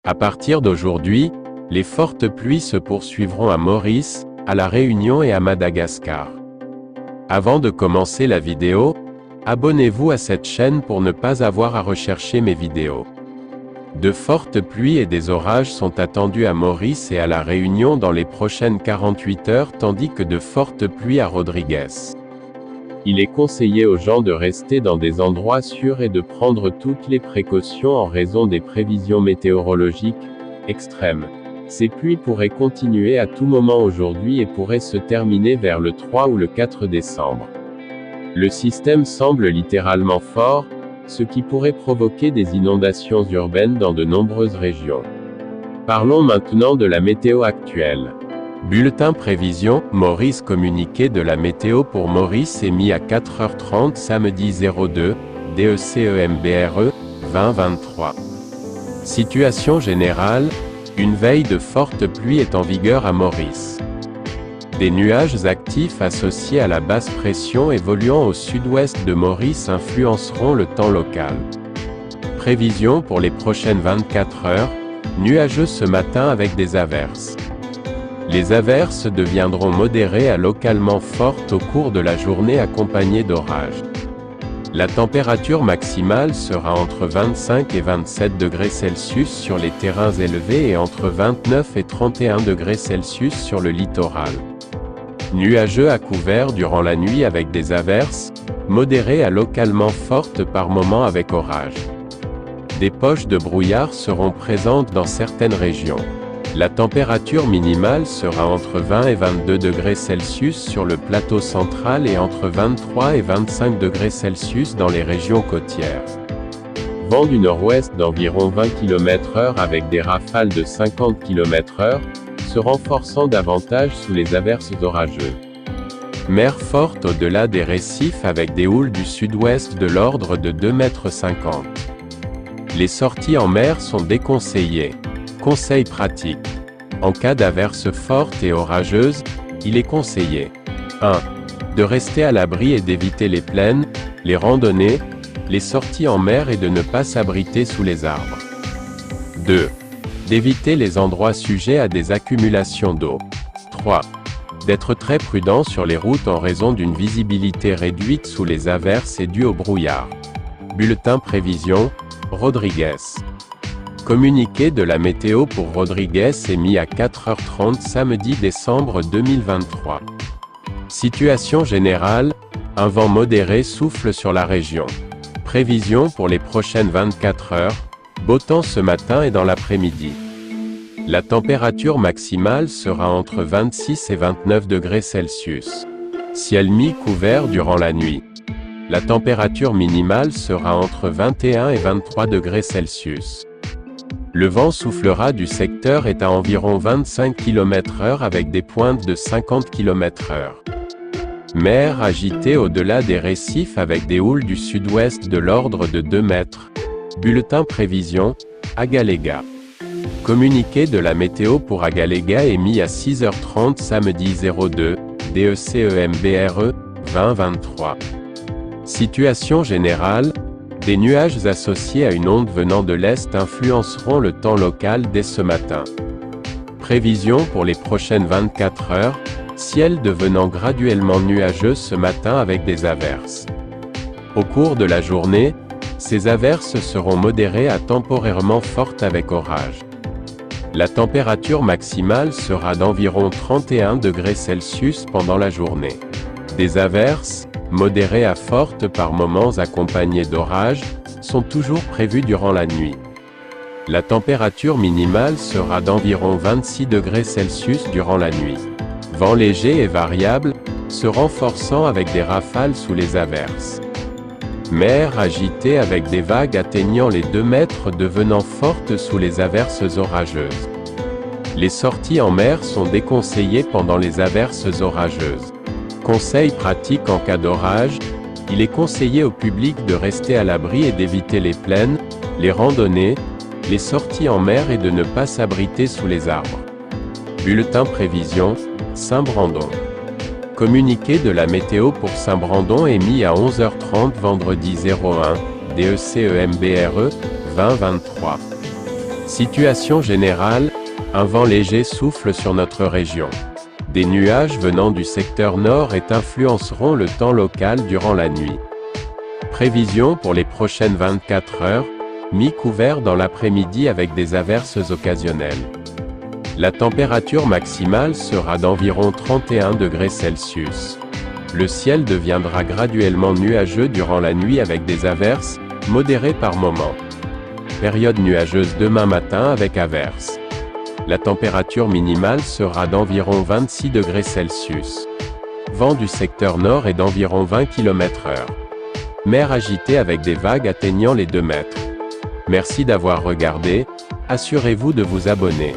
À partir d'aujourd'hui, les fortes pluies se poursuivront à Maurice, à La Réunion et à Madagascar. Avant de commencer la vidéo, abonnez-vous à cette chaîne pour ne pas avoir à rechercher mes vidéos. De fortes pluies et des orages sont attendus à Maurice et à La Réunion dans les prochaines 48 heures tandis que de fortes pluies à Rodrigues. Il est conseillé aux gens de rester dans des endroits sûrs et de prendre toutes les précautions en raison des prévisions météorologiques extrêmes. Ces pluies pourraient continuer à tout moment aujourd'hui et pourraient se terminer vers le 3 ou le 4 décembre. Le système semble littéralement fort, ce qui pourrait provoquer des inondations urbaines dans de nombreuses régions. Parlons maintenant de la météo actuelle. Bulletin prévision, Maurice communiqué de la météo pour Maurice émis à 4h30 samedi 02, DECEMBRE, 2023. Situation générale, une veille de forte pluie est en vigueur à Maurice. Des nuages actifs associés à la basse pression évoluant au sud-ouest de Maurice influenceront le temps local. Prévision pour les prochaines 24 heures, nuageux ce matin avec des averses. Les averses deviendront modérées à localement fortes au cours de la journée accompagnées d'orages. La température maximale sera entre 25 et 27 degrés Celsius sur les terrains élevés et entre 29 et 31 degrés Celsius sur le littoral. Nuageux à couvert durant la nuit avec des averses, modérées à localement fortes par moments avec orage. Des poches de brouillard seront présentes dans certaines régions. La température minimale sera entre 20 et 22 degrés Celsius sur le plateau central et entre 23 et 25 degrés Celsius dans les régions côtières. Vent du nord-ouest d'environ 20 km/h avec des rafales de 50 km/h, se renforçant davantage sous les averses orageuses. Mer forte au-delà des récifs avec des houles du sud-ouest de l'ordre de 2,50 m. Les sorties en mer sont déconseillées. Conseils pratiques. En cas d'averses fortes et orageuses, il est conseillé 1. De rester à l'abri et d'éviter les plaines, les randonnées, les sorties en mer et de ne pas s'abriter sous les arbres. 2. D'éviter les endroits sujets à des accumulations d'eau. 3. D'être très prudent sur les routes en raison d'une visibilité réduite sous les averses et due au brouillard. Bulletin prévision, Rodrigues. Communiqué de la météo pour Rodrigues émis à 4h30 samedi décembre 2023. Situation générale, un vent modéré souffle sur la région. Prévision pour les prochaines 24 heures, beau temps ce matin et dans l'après-midi. La température maximale sera entre 26 et 29 degrés Celsius. Ciel mi-couvert durant la nuit. La température minimale sera entre 21 et 23 degrés Celsius. Le vent soufflera du secteur est à environ 25 km/h avec des pointes de 50 km/h. Mer agitée au-delà des récifs avec des houles du sud-ouest de l'ordre de 2 mètres. Bulletin prévision, Agaléga. Communiqué de la météo pour Agaléga émis à 6h30 samedi 02, DECEMBRE, 2023. Situation générale, des nuages associés à une onde venant de l'est influenceront le temps local dès ce matin. Prévision pour les prochaines 24 heures, ciel devenant graduellement nuageux ce matin avec des averses. Au cours de la journée, ces averses seront modérées à temporairement fortes avec orage. La température maximale sera d'environ 31 degrés Celsius pendant la journée. Des averses, modérées à fortes par moments accompagnées d'orages, sont toujours prévues durant la nuit. La température minimale sera d'environ 26 degrés Celsius durant la nuit. Vent léger et variable, se renforçant avec des rafales sous les averses. Mer agitée avec des vagues atteignant les 2 mètres devenant fortes sous les averses orageuses. Les sorties en mer sont déconseillées pendant les averses orageuses. Conseils pratiques en cas d'orage, il est conseillé au public de rester à l'abri et d'éviter les plaines, les randonnées, les sorties en mer et de ne pas s'abriter sous les arbres. Bulletin prévision, Saint-Brandon. Communiqué de la météo pour Saint-Brandon émis à 11h30 vendredi 01, DECEMBRE, 2023. Situation générale, un vent léger souffle sur notre région. Des nuages venant du secteur nord et influenceront le temps local durant la nuit. Prévision pour les prochaines 24 heures, mi-couvert dans l'après-midi avec des averses occasionnelles. La température maximale sera d'environ 31 degrés Celsius. Le ciel deviendra graduellement nuageux durant la nuit avec des averses, modérées par moments. Période nuageuse demain matin avec averses. La température minimale sera d'environ 26 degrés Celsius. Vent du secteur nord est d'environ 20 km/h. Mer agitée avec des vagues atteignant les 2 mètres. Merci d'avoir regardé, assurez-vous de vous abonner.